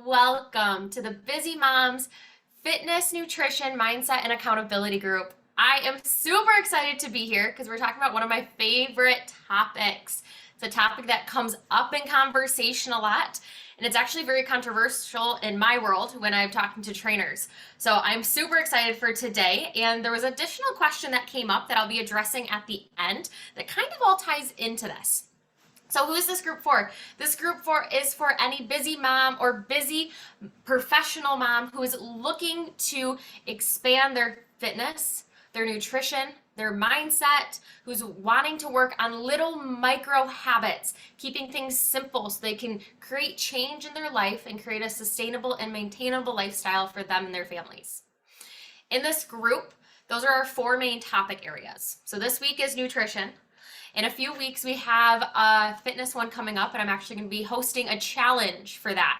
Welcome to the Busy Moms Fitness, Nutrition, Mindset, and Accountability Group. I am super excited to be here because we're talking about one of my favorite topics. It's a topic that comes up in conversation a lot, and it's actually very controversial in my world when I'm talking to trainers. So I'm super excited for today, and there was an additional question that came up that I'll be addressing at the end that kind of all ties into this. So who is this group for? This group is for any busy mom or busy professional mom who is looking to expand their fitness, their nutrition, their mindset, who's wanting to work on little micro habits, keeping things simple so they can create change in their life and create a sustainable and maintainable lifestyle for them and their families. In this group, those are our four main topic areas. So this week is nutrition. In a few weeks, we have a fitness one coming up, and I'm actually going to be hosting a challenge for that.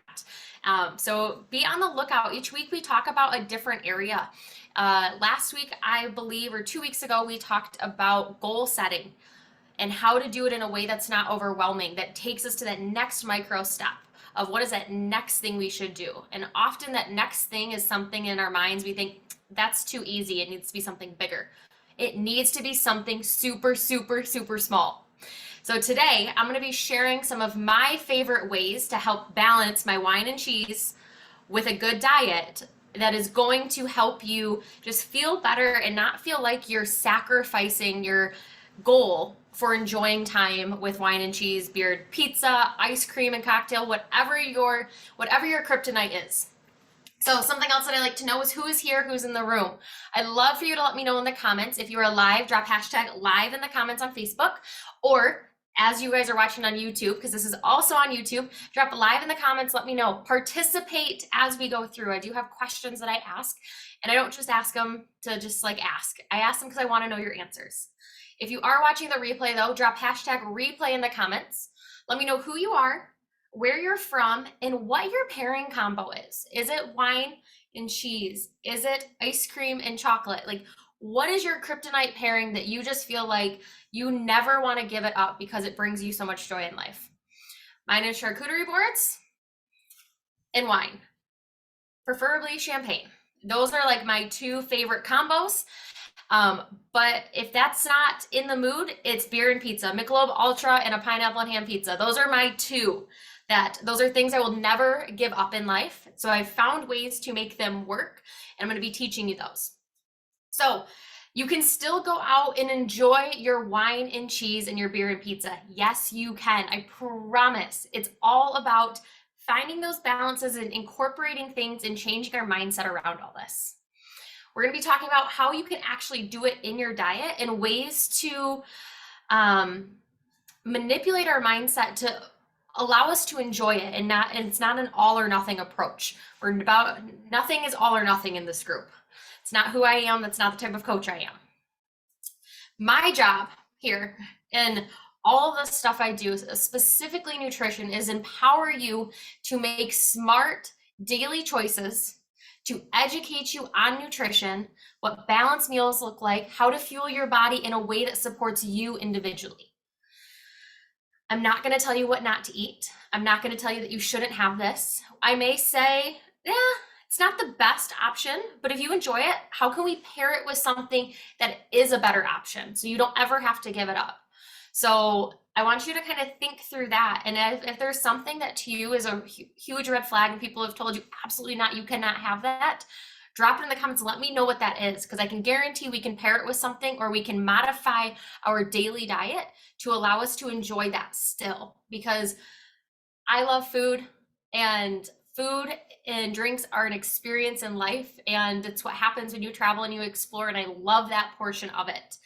So be on the lookout. Each week, we talk about a different area. Last week, I believe, or 2 weeks ago, we talked about goal setting and how to do it in a way that's not overwhelming, that takes us to that next micro step of what is that next thing we should do. And often that next thing is something in our minds we think, that's too easy. It needs to be something bigger. It needs to be something super, super, super small. So today I'm going to be sharing some of my favorite ways to help balance my wine and cheese with a good diet that is going to help you just feel better and not feel like you're sacrificing your goal for enjoying time with wine and cheese, beer, pizza, ice cream and cocktail, whatever your kryptonite is. So something else that I like to know is who is here, who's in the room. I'd love for you to let me know in the comments. If you are live, drop hashtag live in the comments on Facebook, or as you guys are watching on YouTube, because this is also on YouTube, drop live in the comments, let me know. Participate as we go through. I do have questions that I ask, and I don't just ask them to just like ask. I ask them because I want to know your answers. If you are watching the replay though, drop hashtag replay in the comments. Let me know who you are, where you're from, and what your pairing combo is. Is it wine and cheese? Is it ice cream and chocolate? Like, what is your kryptonite pairing that you just feel like you never want to give it up because it brings you so much joy in life? Mine is charcuterie boards and wine, preferably champagne. Those are like my two favorite combos. But if that's not in the mood, it's beer and pizza, Michelob Ultra and a pineapple and ham pizza. Those are my two. Those are things I will never give up in life. So I've found ways to make them work, and I'm going to be teaching you those. So you can still go out and enjoy your wine and cheese and your beer and pizza. Yes, you can. I promise. It's all about finding those balances and incorporating things and changing our mindset around all this. We're going to be talking about how you can actually do it in your diet and ways to manipulate our mindset to allow us to enjoy it, and it's not an all or nothing approach. Nothing is all or nothing in this group. It's not who I am. That's not the type of coach I am. My job here and all the stuff I do, specifically nutrition, is empower you to make smart daily choices, to educate you on nutrition, what balanced meals look like, how to fuel your body in a way that supports you individually. I'm not going to tell you what not to eat. I'm not going to tell you that you shouldn't have this. I may say, it's not the best option, but if you enjoy it, how can we pair it with something that is a better option so you don't ever have to give it up? So I want you to kind of think through that. And if there's something that to you is a huge red flag and people have told you absolutely not, you cannot have that, drop it in the comments and let me know what that is, because I can guarantee we can pair it with something, or we can modify our daily diet to allow us to enjoy that still. Because I love food, and food and drinks are an experience in life, and it's what happens when you travel and you explore, and I love that portion of it.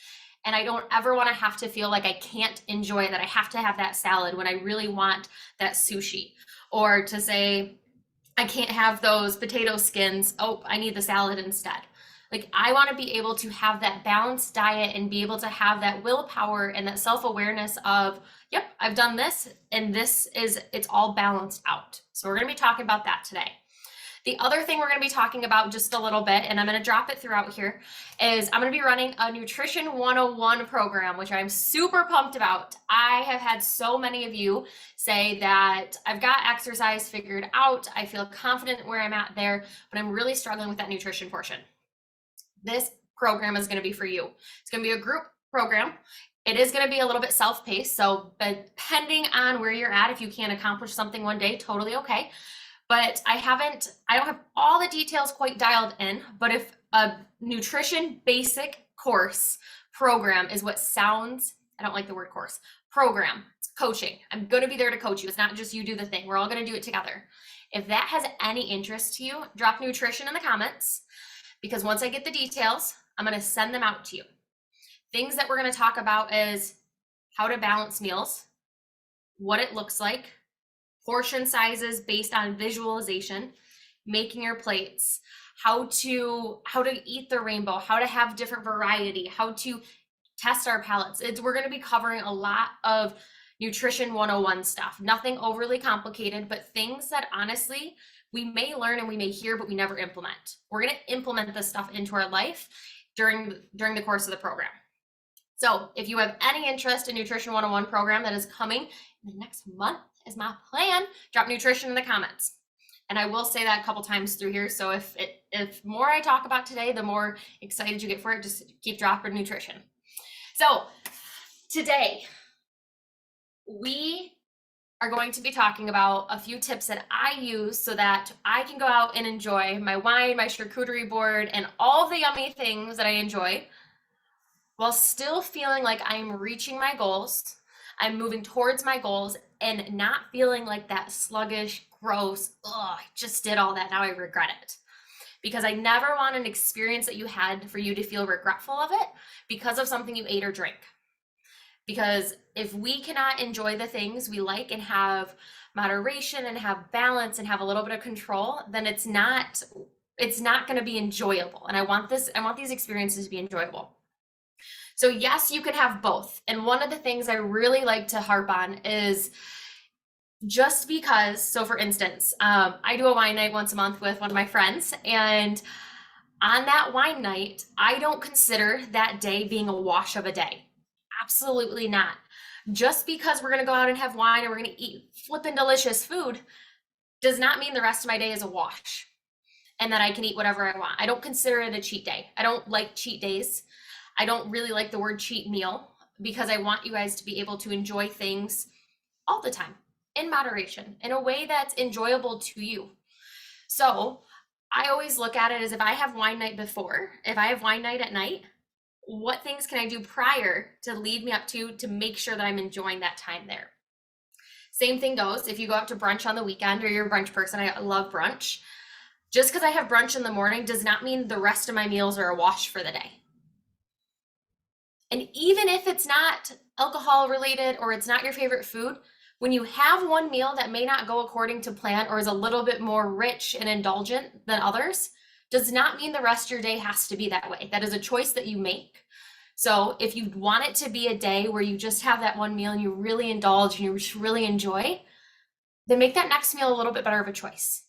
And I don't ever want to have to feel like I can't enjoy it, that I have to have that salad when I really want that sushi, or to say, I can't have those potato skins. Oh, I need the salad instead. Like, I want to be able to have that balanced diet and be able to have that willpower and that self-awareness of, yep, I've done this and it's all balanced out. So we're going to be talking about that today. The other thing we're going to be talking about just a little bit, and I'm going to drop it throughout here, is I'm going to be running a Nutrition 101 program, which I'm super pumped about. I have had so many of you say that I've got exercise figured out, I feel confident where I'm at there, but I'm really struggling with that nutrition portion. This program is going to be for you. It's going to be a group program. It is going to be a little bit self-paced, so depending on where you're at, if you can't accomplish something one day, totally okay. But I don't have all the details quite dialed in, but if a nutrition basic course program is what sounds, I don't like the word course, program, coaching. I'm going to be there to coach you. It's not just you do the thing. We're all going to do it together. If that has any interest to you, drop nutrition in the comments, because once I get the details, I'm going to send them out to you. Things that we're going to talk about is how to balance meals, what it looks like, portion sizes based on visualization, making your plates, how to eat the rainbow, how to have different variety, how to test our palates. We're going to be covering a lot of Nutrition 101 stuff. Nothing overly complicated, but things that honestly we may learn and we may hear, but we never implement. We're going to implement this stuff into our life during the course of the program. So if you have any interest in Nutrition 101 program that is coming in the next month is my plan, drop nutrition in the comments. And I will say that a couple times through here. So if more I talk about today, the more excited you get for it, just keep dropping nutrition. So today we are going to be talking about a few tips that I use so that I can go out and enjoy my wine, my charcuterie board, and all the yummy things that I enjoy while still feeling like I'm reaching my goals, I'm moving towards my goals, and not feeling like that sluggish, gross, I just did all that, now I regret it. Because I never want an experience that you had for you to feel regretful of it because of something you ate or drank. Because if we cannot enjoy the things we like and have moderation and have balance and have a little bit of control, then it's not going to be enjoyable. And I want these experiences to be enjoyable. So yes, you can have both. And one of the things I really like to harp on is just because, so for instance, I do a wine night once a month with one of my friends, and on that wine night, I don't consider that day being a wash of a day. Absolutely not. Just because we're going to go out and have wine and we're going to eat flippin' delicious food does not mean the rest of my day is a wash and that I can eat whatever I want. I don't consider it a cheat day. I don't like cheat days. I don't really like the word cheat meal because I want you guys to be able to enjoy things all the time in moderation, in a way that's enjoyable to you. So I always look at it as if I have wine night before, if I have wine night at night, what things can I do prior to lead me up to make sure that I'm enjoying that time there? Same thing goes if you go out to brunch on the weekend or you're a brunch person. I love brunch. Just because I have brunch in the morning does not mean the rest of my meals are a wash for the day. And even if it's not alcohol related or it's not your favorite food, when you have one meal that may not go according to plan or is a little bit more rich and indulgent than others, does not mean the rest of your day has to be that way. That is a choice that you make. So if you want it to be a day where you just have that one meal and you really indulge and you really enjoy, then make that next meal a little bit better of a choice.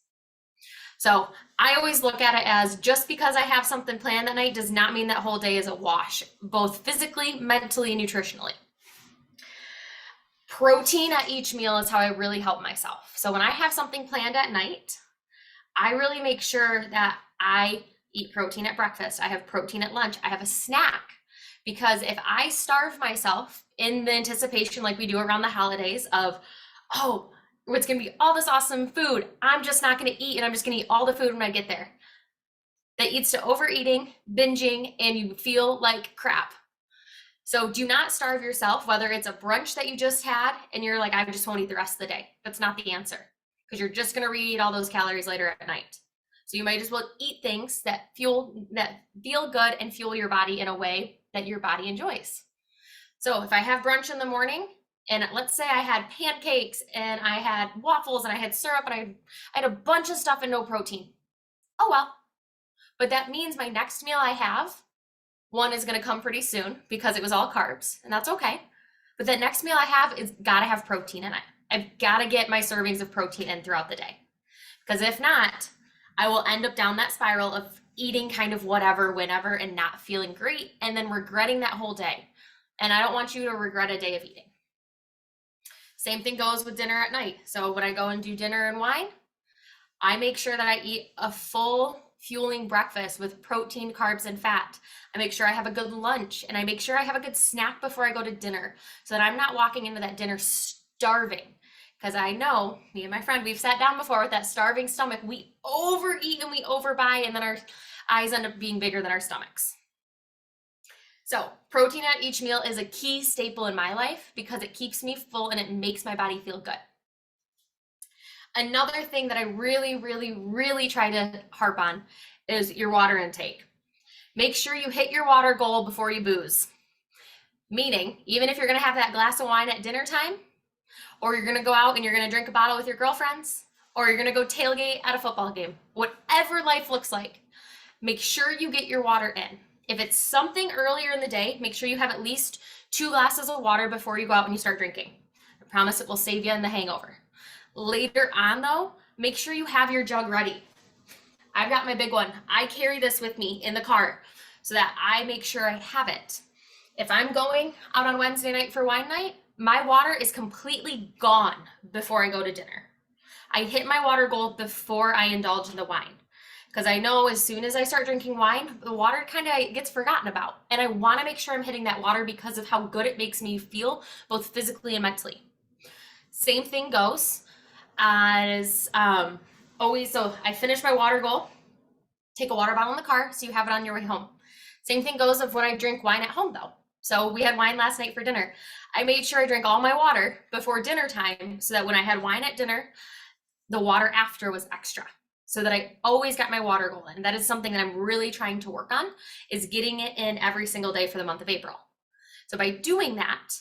So I always look at it as just because I have something planned that night does not mean that whole day is a wash, both physically, mentally, and nutritionally. Protein at each meal is how I really help myself. So when I have something planned at night, I really make sure that I eat protein at breakfast. I have protein at lunch. I have a snack. Because if I starve myself in the anticipation like we do around the holidays of, oh, it's going to be all this awesome food, I'm just not going to eat and I'm just going to eat all the food when I get there. That leads to overeating, binging, and you feel like crap. So do not starve yourself, whether it's a brunch that you just had and you're like, I just won't eat the rest of the day. That's not the answer, because you're just going to re-eat all those calories later at night. So you might as well eat things that feel good and fuel your body in a way that your body enjoys. So if I have brunch in the morning, and let's say I had pancakes and I had waffles and I had syrup and I had a bunch of stuff and no protein. Oh well. But that means my next meal I have, one is going to come pretty soon because it was all carbs, and that's okay. But that next meal I have is got to have protein in it. I've got to get my servings of protein in throughout the day. Because if not, I will end up down that spiral of eating kind of whatever, whenever, and not feeling great, and then regretting that whole day. And I don't want you to regret a day of eating. Same thing goes with dinner at night. So when I go and do dinner and wine, I make sure that I eat a full fueling breakfast with protein, carbs, and fat. I make sure I have a good lunch, and I make sure I have a good snack before I go to dinner so that I'm not walking into that dinner starving. Because I know, me and my friend, we've sat down before with that starving stomach. We overeat and we overbuy, and then our eyes end up being bigger than our stomachs. So protein at each meal is a key staple in my life because it keeps me full and it makes my body feel good. Another thing that I really try to harp on is your water intake. Make sure you hit your water goal before you booze. Meaning, even if you're gonna have that glass of wine at dinner time, or you're gonna go out and you're gonna drink a bottle with your girlfriends, or you're gonna go tailgate at a football game, whatever life looks like, make sure you get your water in. If it's something earlier in the day, make sure you have at least 2 glasses of water before you go out and you start drinking. I promise it will save you in the hangover. Later on though, make sure you have your jug ready. I've got my big one. I carry this with me in the car so that I make sure I have it. If I'm going out on Wednesday night for wine night, my water is completely gone before I go to dinner. I hit my water goal before I indulge in the wine. Because I know as soon as I start drinking wine, the water kind of gets forgotten about. And I want to make sure I'm hitting that water because of how good it makes me feel, both physically and mentally. Same thing goes as always. So I finish my water goal, take a water bottle in the car so you have it on your way home. Same thing goes of when I drink wine at home though. So we had wine last night for dinner. I made sure I drank all my water before dinner time so that when I had wine at dinner, the water after was extra. So that I always got my water goal in. That is something that I'm really trying to work on, is getting it in every single day for the month of April. So by doing that,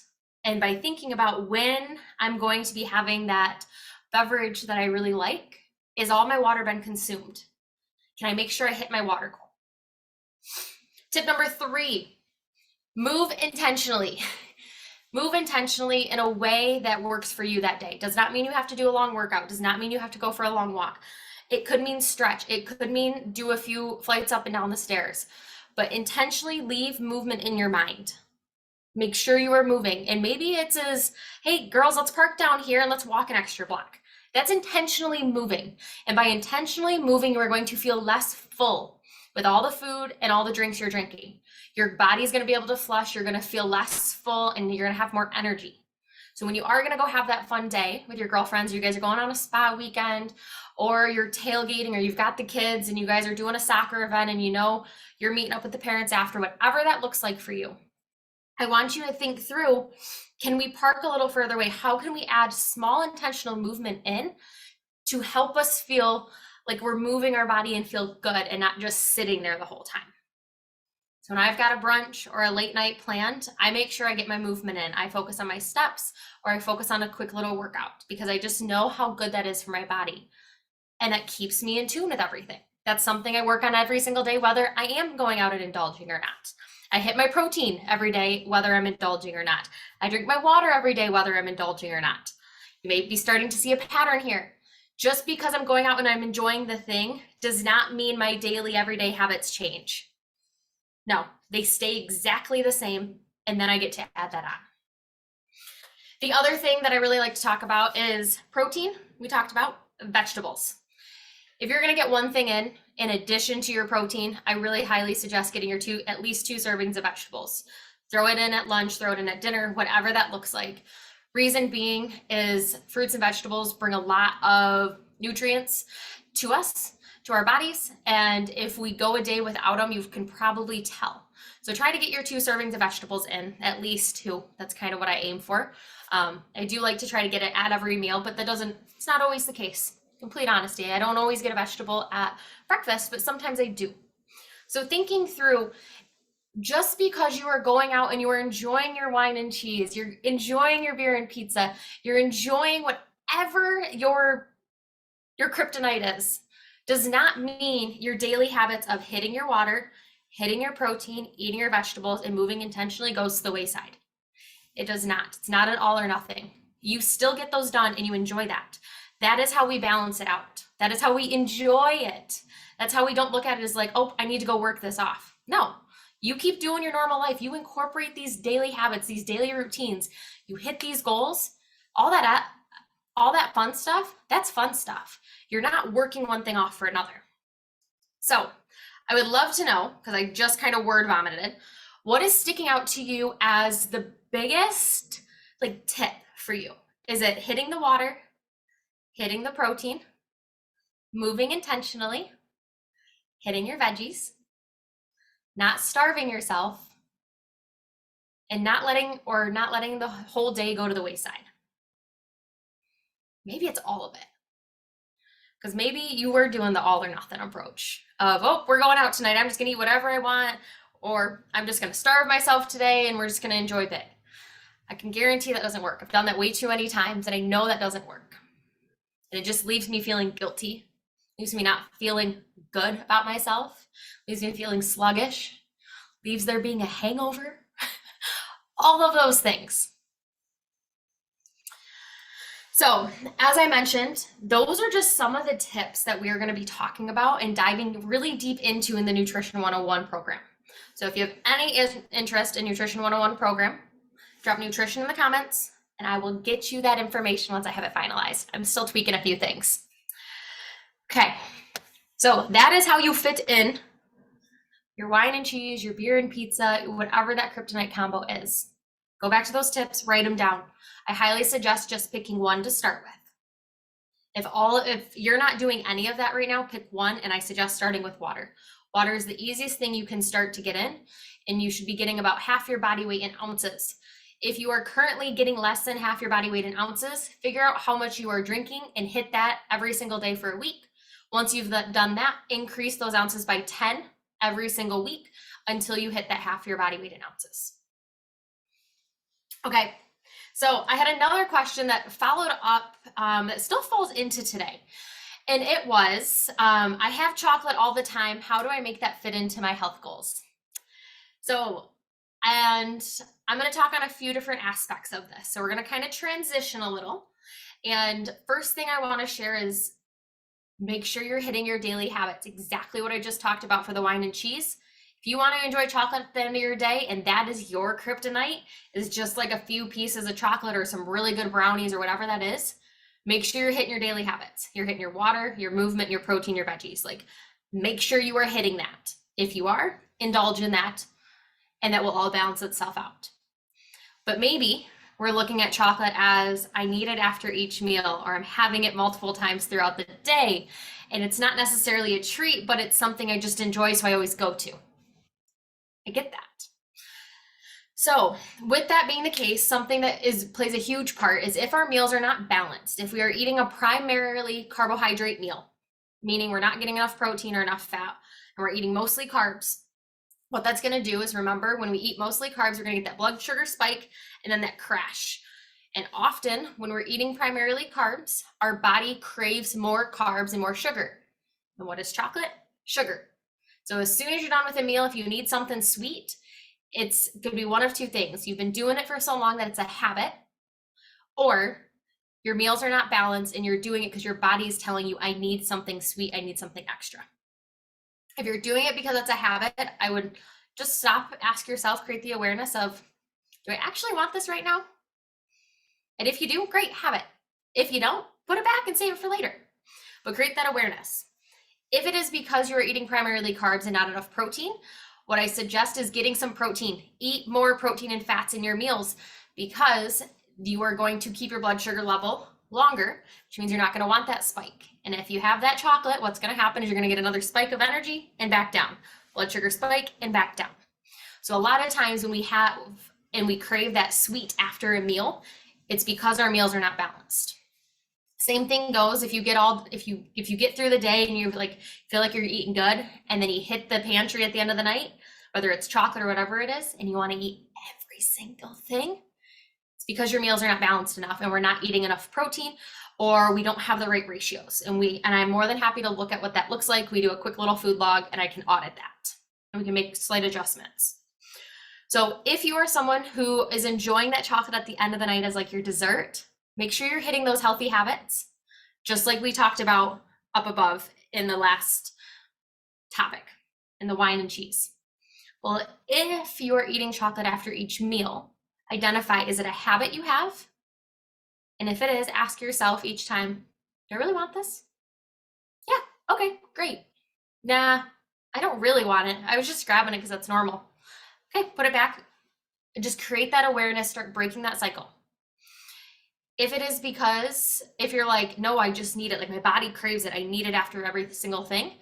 and by thinking about when I'm going to be having that beverage that I really like, is all my water been consumed? Can I make sure I hit my water goal? Tip number 3, move intentionally. Move intentionally in a way that works for you that day. Does not mean you have to do a long workout. Does not mean you have to go for a long walk. It could mean stretch. It could mean do a few flights up and down the stairs, but intentionally leave movement in your mind. Make sure you are moving. And maybe it's as, hey girls, let's park down here and let's walk an extra block. That's intentionally moving. And by intentionally moving, you are going to feel less full with all the food and all the drinks you're drinking. Your body's going to be able to flush. You're going to feel less full and you're going to have more energy. So when you are going to go have that fun day with your girlfriends, you guys are going on a spa weekend, or you're tailgating, or you've got the kids and you guys are doing a soccer event and you know you're meeting up with the parents after, whatever that looks like for you, I want you to think through, can we park a little further away? How can we add small intentional movement in to help us feel like we're moving our body and feel good and not just sitting there the whole time? So when I've got a brunch or a late night planned, I make sure I get my movement in. I focus on my steps, or I focus on a quick little workout, because I just know how good that is for my body. And that keeps me in tune with everything. That's something I work on every single day, whether I am going out and indulging or not. I hit my protein every day, whether I'm indulging or not. I drink my water every day, whether I'm indulging or not. You may be starting to see a pattern here. Just because I'm going out and I'm enjoying the thing does not mean my daily, everyday habits change. No, they stay exactly the same, and then I get to add that on. The other thing that I really like to talk about is protein. We talked about vegetables. If you're going to get one thing in addition to your protein, I really highly suggest getting your at least 2 servings of vegetables. Throw it in at lunch, throw it in at dinner, whatever that looks like. Reason being is fruits and vegetables bring a lot of nutrients to us, to our bodies, and if we go a day without them, you can probably tell. So try to get your 2 servings of vegetables in, at least 2. That's kind of what I aim for. I do like to try to get it at every meal, but it's not always the case. Complete honesty, I don't always get a vegetable at breakfast, but sometimes I do. So thinking through, just because you are going out and you are enjoying your wine and cheese, you're enjoying your beer and pizza, you're enjoying whatever your kryptonite is, does not mean your daily habits of hitting your water, hitting your protein, eating your vegetables, and moving intentionally goes to the wayside. It does not. It's not an all or nothing. You still get those done and you enjoy that. That is how we balance it out. That is how we enjoy it. That's how we don't look at it as like, oh, I need to go work this off. No, you keep doing your normal life. You incorporate these daily habits, these daily routines. You hit these goals, all that fun stuff, that's fun stuff. You're not working one thing off for another. So I would love to know, because I just kind of word vomited it, what is sticking out to you as the biggest like tip for you? Is it hitting the water, hitting the protein, moving intentionally, hitting your veggies, not starving yourself, and not letting the whole day go to the wayside? Maybe it's all of it. Because maybe you were doing the all or nothing approach of, oh, we're going out tonight, I'm just gonna eat whatever I want, or I'm just gonna starve myself today and we're just gonna enjoy big. I can guarantee that doesn't work. I've done that way too many times and I know that doesn't work. And it just leaves me feeling guilty, leaves me not feeling good about myself, leaves me feeling sluggish, leaves there being a hangover, all of those things. So as I mentioned, those are just some of the tips that we are going to be talking about and diving really deep into in the Nutrition 101 program. So if you have any interest in Nutrition 101 program, drop nutrition in the comments and I will get you that information once I have it finalized. I'm still tweaking a few things. Okay, so that is how you fit in your wine and cheese, your beer and pizza, whatever that kryptonite combo is. Go back to those tips, write them down. I highly suggest just picking one to start with. If you're not doing any of that right now, pick one, and I suggest starting with water. Water is the easiest thing you can start to get in, and you should be getting about half your body weight in ounces. If you are currently getting less than half your body weight in ounces, figure out how much you are drinking and hit that every single day for a week. Once you've done that, increase those ounces by 10 every single week until you hit that half your body weight in ounces. Okay. So I had another question that followed up that still falls into today. And it was, I have chocolate all the time. How do I make that fit into my health goals? So, and I'm going to talk on a few different aspects of this. So we're going to kind of transition a little. And first thing I want to share is make sure you're hitting your daily habits. Exactly what I just talked about for the wine and cheese. If you want to enjoy chocolate at the end of your day and that is your kryptonite, is just like a few pieces of chocolate or some really good brownies or whatever that is, make sure you're hitting your daily habits. You're hitting your water, your movement, your protein, your veggies. Like, make sure you are hitting that. If you are, indulge in that, and that will all balance itself out. But maybe we're looking at chocolate as I need it after each meal, or I'm having it multiple times throughout the day, and it's not necessarily a treat, but it's something I just enjoy, so I always go to. I get that. So with that being the case, something that plays a huge part is if our meals are not balanced, if we are eating a primarily carbohydrate meal, meaning we're not getting enough protein or enough fat, and we're eating mostly carbs, what that's going to do is, remember, when we eat mostly carbs, we're going to get that blood sugar spike and then that crash. And often when we're eating primarily carbs, our body craves more carbs and more sugar. And what is chocolate? Sugar. So as soon as you're done with a meal, if you need something sweet, it's going to be one of two things. You've been doing it for so long that it's a habit, or your meals are not balanced and you're doing it because your body is telling you, I need something sweet, I need something extra. If you're doing it because it's a habit, I would just stop, ask yourself, create the awareness of, do I actually want this right now? And if you do, great, have it. If you don't, put it back and save it for later. But create that awareness. If it is because you are eating primarily carbs and not enough protein, what I suggest is getting some protein. Eat more protein and fats in your meals, because you are going to keep your blood sugar level longer, which means you're not going to want that spike. And if you have that chocolate, what's going to happen is you're going to get another spike of energy and back down. Blood sugar spike and back down. So a lot of times when we crave that sweet after a meal, it's because our meals are not balanced. Same thing goes if you get through the day and you feel like you're eating good, and then you hit the pantry at the end of the night, whether it's chocolate or whatever it is, and you want to eat every single thing, it's because your meals are not balanced enough and we're not eating enough protein, or we don't have the right ratios. And I'm more than happy to look at what that looks like. We do a quick little food log and I can audit that and we can make slight adjustments. So if you are someone who is enjoying that chocolate at the end of the night as like your dessert, make sure you're hitting those healthy habits. Just like we talked about up above in the last topic, in the wine and cheese. Well, if you're eating chocolate after each meal, identify, is it a habit you have? And if it is, ask yourself each time, do I really want this? Yeah, okay, great. Nah, I don't really want it. I was just grabbing it because that's normal. Okay, put it back. Just create that awareness, start breaking that cycle. If it is because, if you're like, no, I just need it, like my body craves it, I need it after every single thing,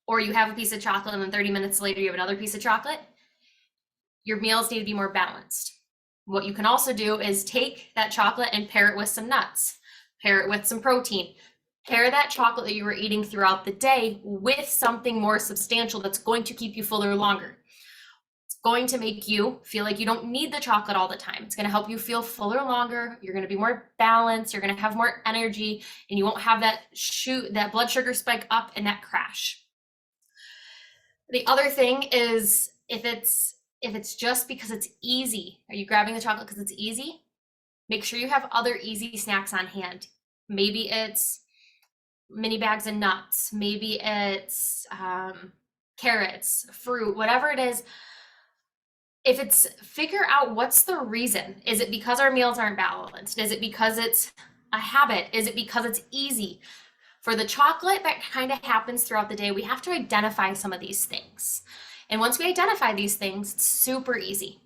or you have a piece of chocolate and then 30 minutes later you have another piece of chocolate, your meals need to be more balanced. What you can also do is take that chocolate and pair it with some nuts, pair it with some protein, pair that chocolate that you were eating throughout the day with something more substantial that's going to keep you fuller longer. It's going to make you feel like you don't need the chocolate all the time. It's going to help you feel fuller longer. You're going to be more balanced. You're going to have more energy, and you won't have that blood sugar spike up and that crash. The other thing is, if it's just because it's easy, are you grabbing the chocolate because it's easy? Make sure you have other easy snacks on hand. Maybe it's mini bags of nuts. Maybe it's carrots, fruit, whatever it is. If it's, figure out what's the reason. Is it because our meals aren't balanced? Is it because it's a habit? Is it because it's easy? For the chocolate, that kind of happens throughout the day. We have to identify some of these things. And once we identify these things, it's super easy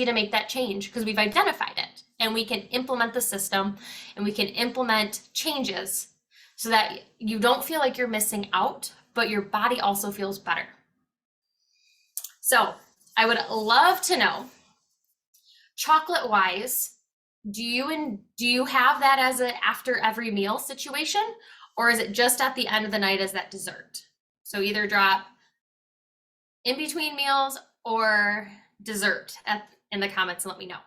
to make that change because we've identified it, and we can implement the system and we can implement changes so that you don't feel like you're missing out, but your body also feels better. So I would love to know, chocolate wise, do you have that as a after every meal situation, or is it just at the end of the night as that dessert? So either drop in between meals or dessert in the comments and let me know.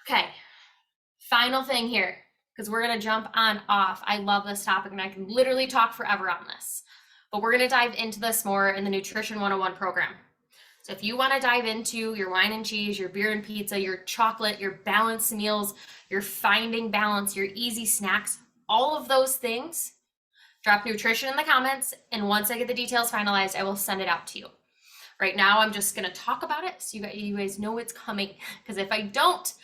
Okay, final thing here, because we're gonna jump on off. I love this topic and I can literally talk forever on this, but we're gonna dive into this more in the Nutrition 101 program. So if you want to dive into your wine and cheese, your beer and pizza, your chocolate, your balanced meals, your finding balance, your easy snacks, all of those things, drop nutrition in the comments. And once I get the details finalized, I will send it out to you. Right now, I'm just going to talk about it so you guys know it's coming. Because if I don't,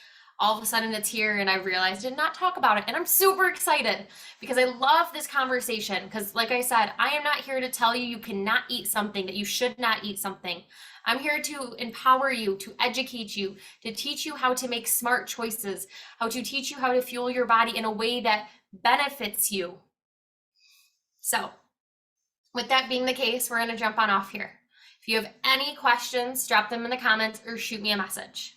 all of a sudden it's here and I realized I did not talk about it. And I'm super excited because I love this conversation. Because like I said, I am not here to tell you cannot eat something, that you should not eat something. I'm here to empower you, to educate you, to teach you how to make smart choices, how to teach you how to fuel your body in a way that benefits you. So with that being the case, we're going to jump on off here. If you have any questions, drop them in the comments or shoot me a message.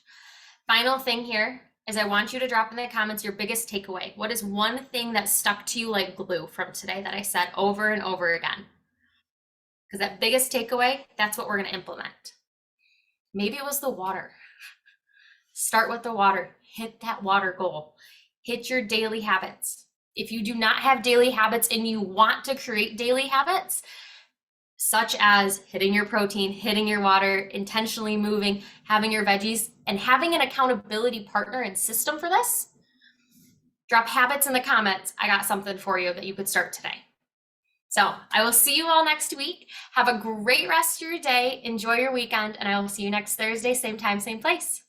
Final thing here is I want you to drop in the comments your biggest takeaway. What is one thing that stuck to you like glue from today that I said over and over again? Because that biggest takeaway, that's what we're going to implement. Maybe it was the water. Start with the water. Hit that water goal. Hit your daily habits. If you do not have daily habits and you want to create daily habits, such as hitting your protein, hitting your water, intentionally moving, having your veggies, and having an accountability partner and system for this, drop habits in the comments. I got something for you that you could start today. So I will see you all next week. Have a great rest of your day. Enjoy your weekend, and I will see you next Thursday, same time, same place.